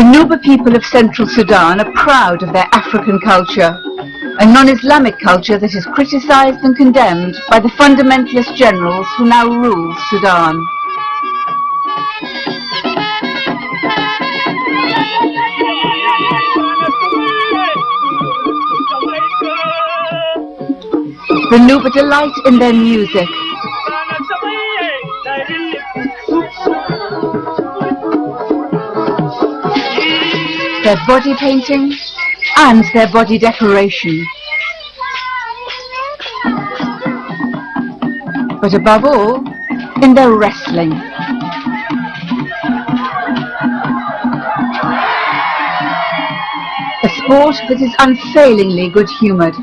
The Nuba people of Central Sudan are proud of their African culture, a non-Islamic culture that is criticized and condemned by the fundamentalist generals who now rule Sudan. The Nuba delight in their music. Their body painting and their body decoration. But above all, in their wrestling. A sport that is unfailingly good-humoured.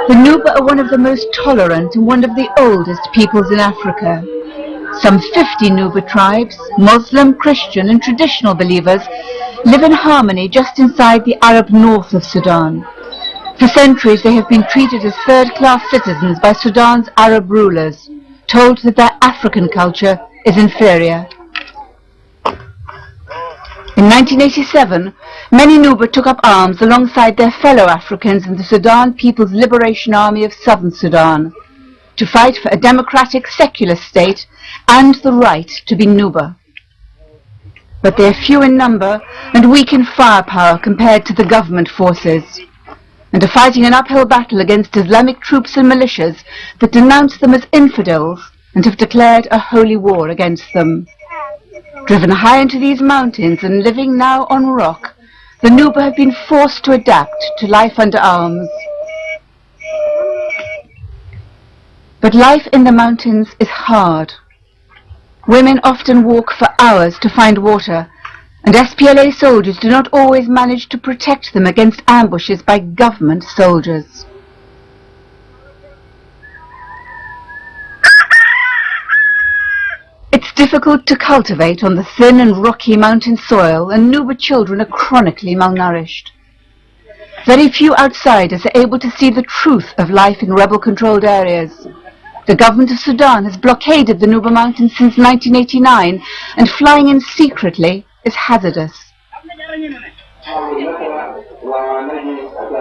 The Nuba are one of the most tolerant and one of the oldest peoples in Africa. Some 50 Nuba tribes, Muslim, Christian and traditional believers, live in harmony just inside the Arab north of Sudan. For centuries they have been treated as third-class citizens by Sudan's Arab rulers, told that their African culture is inferior. In 1987, many Nuba took up arms alongside their fellow Africans in the Sudan People's Liberation Army of Southern Sudan to fight for a democratic, secular state and the right to be Nuba. But they are few in number and weak in firepower compared to the government forces, and are fighting an uphill battle against Islamic troops and militias that denounce them as infidels and have declared a holy war against them. Driven high into these mountains and living now on rock, the Nuba have been forced to adapt to life under arms. But life in the mountains is hard. Women often walk for hours to find water, and SPLA soldiers do not always manage to protect them against ambushes by government soldiers. It's difficult to cultivate on the thin and rocky mountain soil, and Nuba children are chronically malnourished. Very few outsiders are able to see the truth of life in rebel-controlled areas. The government of Sudan has blockaded the Nuba Mountains since 1989, and flying in secretly is hazardous.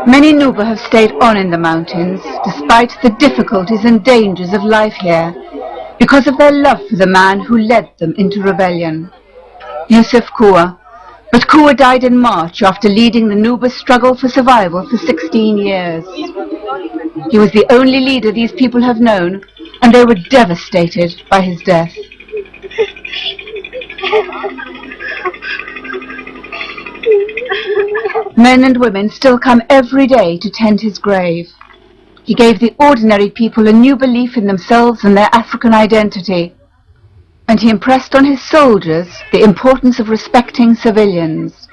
Many Nuba have stayed on in the mountains, despite the difficulties and dangers of life here, because of their love for the man who led them into rebellion, Yusuf Kua. But Kua died in March after leading the Nuba struggle for survival for 16 years. He was the only leader these people have known, and they were devastated by his death. Men and women still come every day to tend his grave. He gave the ordinary people a new belief in themselves and their African identity, and he impressed on his soldiers the importance of respecting civilians.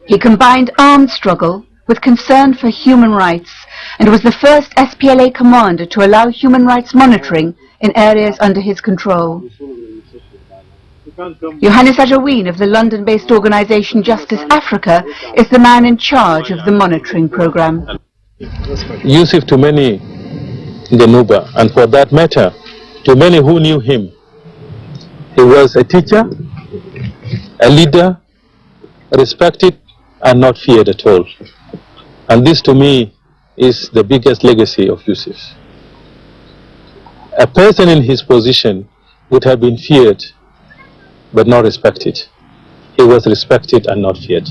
He combined armed struggle with concern for human rights, and was the first SPLA commander to allow human rights monitoring in areas under his control. Johannes Ajawin of the London-based organisation Justice Africa is the man in charge of the monitoring programme. Yusuf, to many in the Nuba, and for that matter, to many who knew him, he was a teacher, a leader, respected and not feared at all. And this to me is the biggest legacy of Yusuf. A person in his position would have been feared but not respected. He was respected and not feared.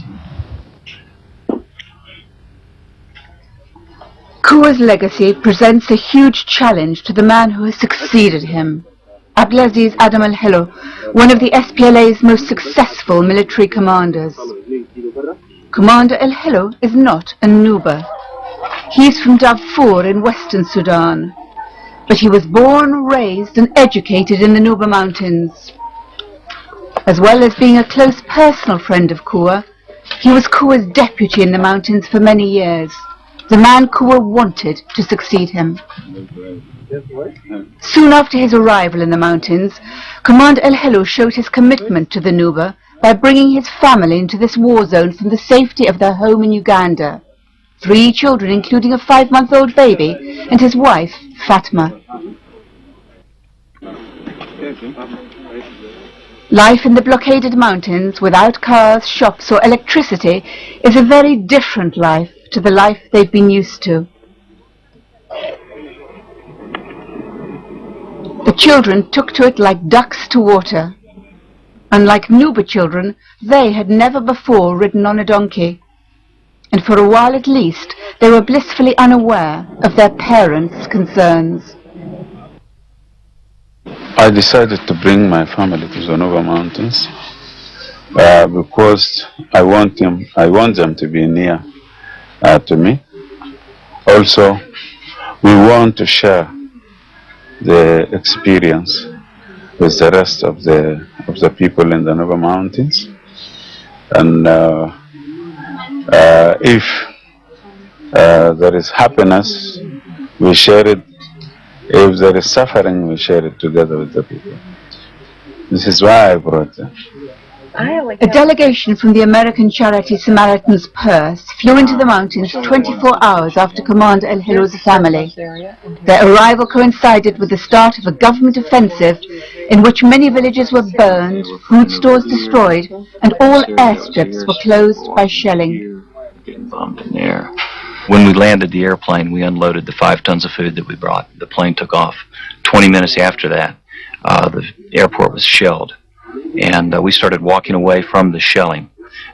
Kua's legacy presents a huge challenge to the man who has succeeded him, Abdelaziz Adam al-Hello, one of the SPLA's most successful military commanders. Commander al-Hello is not a Nuba. He is from Darfur in western Sudan, but he was born, raised and educated in the Nuba Mountains. As well as being a close personal friend of Kua, he was Kua's deputy in the mountains for many years, the man Kua wanted to succeed him. Soon after his arrival in the mountains, Commander al-Hello showed his commitment to the Nuba by bringing his family into this war zone from the safety of their home in Uganda. 3 children, including a 5-month-old baby, and his wife, Fatma. Life in the blockaded mountains without cars, shops or electricity is a very different life to the life they've been used to. The children took to it like ducks to water. Unlike Nuba children, they had never before ridden on a donkey, and for a while at least they were blissfully unaware of their parents' concerns. I decided to bring my family to the Nuba Mountains because I want them to be near to me. Also, we want to share the experience with the rest of the people in the Nuba Mountains, and if there is happiness, we share it. If there is suffering, we share it together with the people. This is why I brought them. A delegation from the American charity Samaritan's Purse flew into the mountains 24 hours after Commander El-Hilou's family. Their arrival coincided with the start of a government offensive in which many villages were burned, food stores destroyed, and all airstrips were closed by shelling. Getting bombed in the air. When we landed the airplane, we unloaded the 5 tons of food that we brought. The plane took off. 20 minutes after that, the airport was shelled. And we started walking away from the shelling.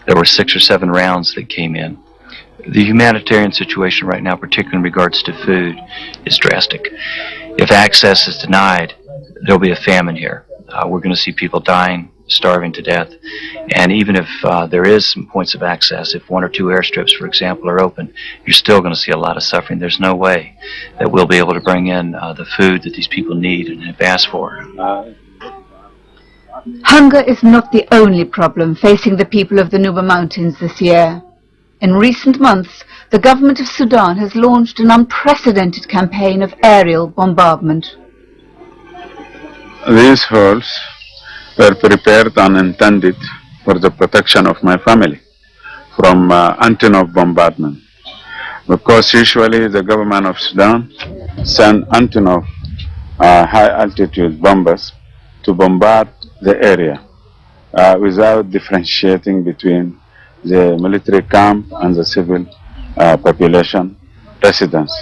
There were 6 or 7 rounds that came in. The humanitarian situation right now, particularly in regards to food, is drastic. If access is denied, there'll be a famine here. We're going to see people dying, starving to death. And even if there is some points of access, if 1 or 2 airstrips, for example, are open, you're still going to see a lot of suffering. There's no way that we'll be able to bring in the food that these people need and have asked for. Hunger is not the only problem facing the people of the Nuba Mountains this year. In recent months, the government of Sudan has launched an unprecedented campaign of aerial bombardment. These holes were prepared and intended for the protection of my family from anti-NOV bombardment, because usually the government of Sudan send anti-NOV high-altitude bombers to bombard the area without differentiating between the military camp and the civil population residents.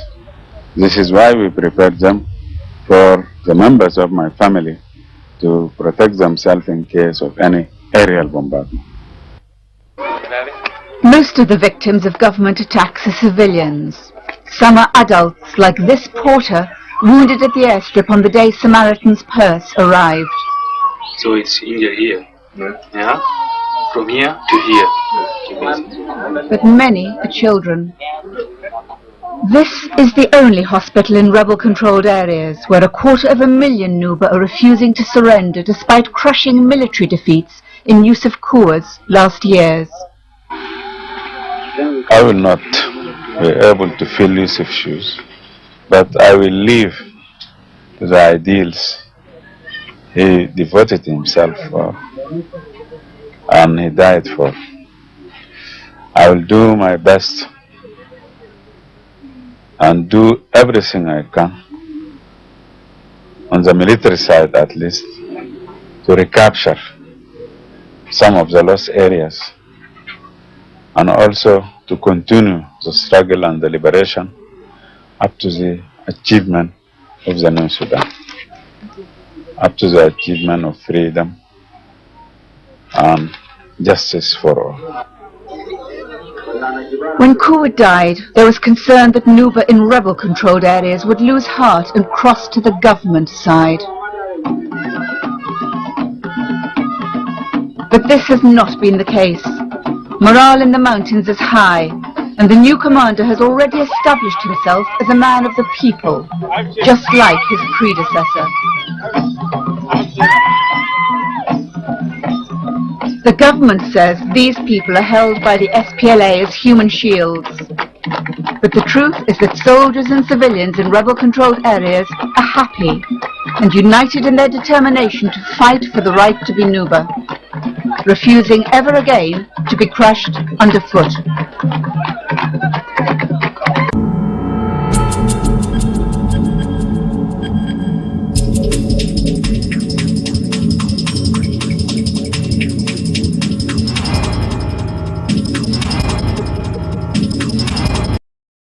This is why we prepared them for the members of my family to protect themselves in case of any aerial bombardment. Most of the victims of government attacks are civilians. Some are adults, like this porter, wounded at the airstrip on the day Samaritan's Purse arrived. So it's India here, yeah? From here to here. But many are children. This is the only hospital in rebel-controlled areas where 250,000 Nuba are refusing to surrender despite crushing military defeats in Yusuf Koua's last years. I will not be able to fill Yusuf's shoes, but I will live to the ideals he devoted himself for and he died for. I will do my best and do everything I can, on the military side at least, to recapture some of the lost areas and also to continue the struggle and the liberation up to the achievement of the new Sudan, up to the achievement of freedom and justice for all. When Kouat died, there was concern that Nuba in rebel-controlled areas would lose heart and cross to the government side. But this has not been the case. Morale in the mountains is high, and the new commander has already established himself as a man of the people, just like his predecessor. The government says these people are held by the SPLA as human shields. But the truth is that soldiers and civilians in rebel-controlled areas are happy and united in their determination to fight for the right to be Nuba, refusing ever again to be crushed underfoot.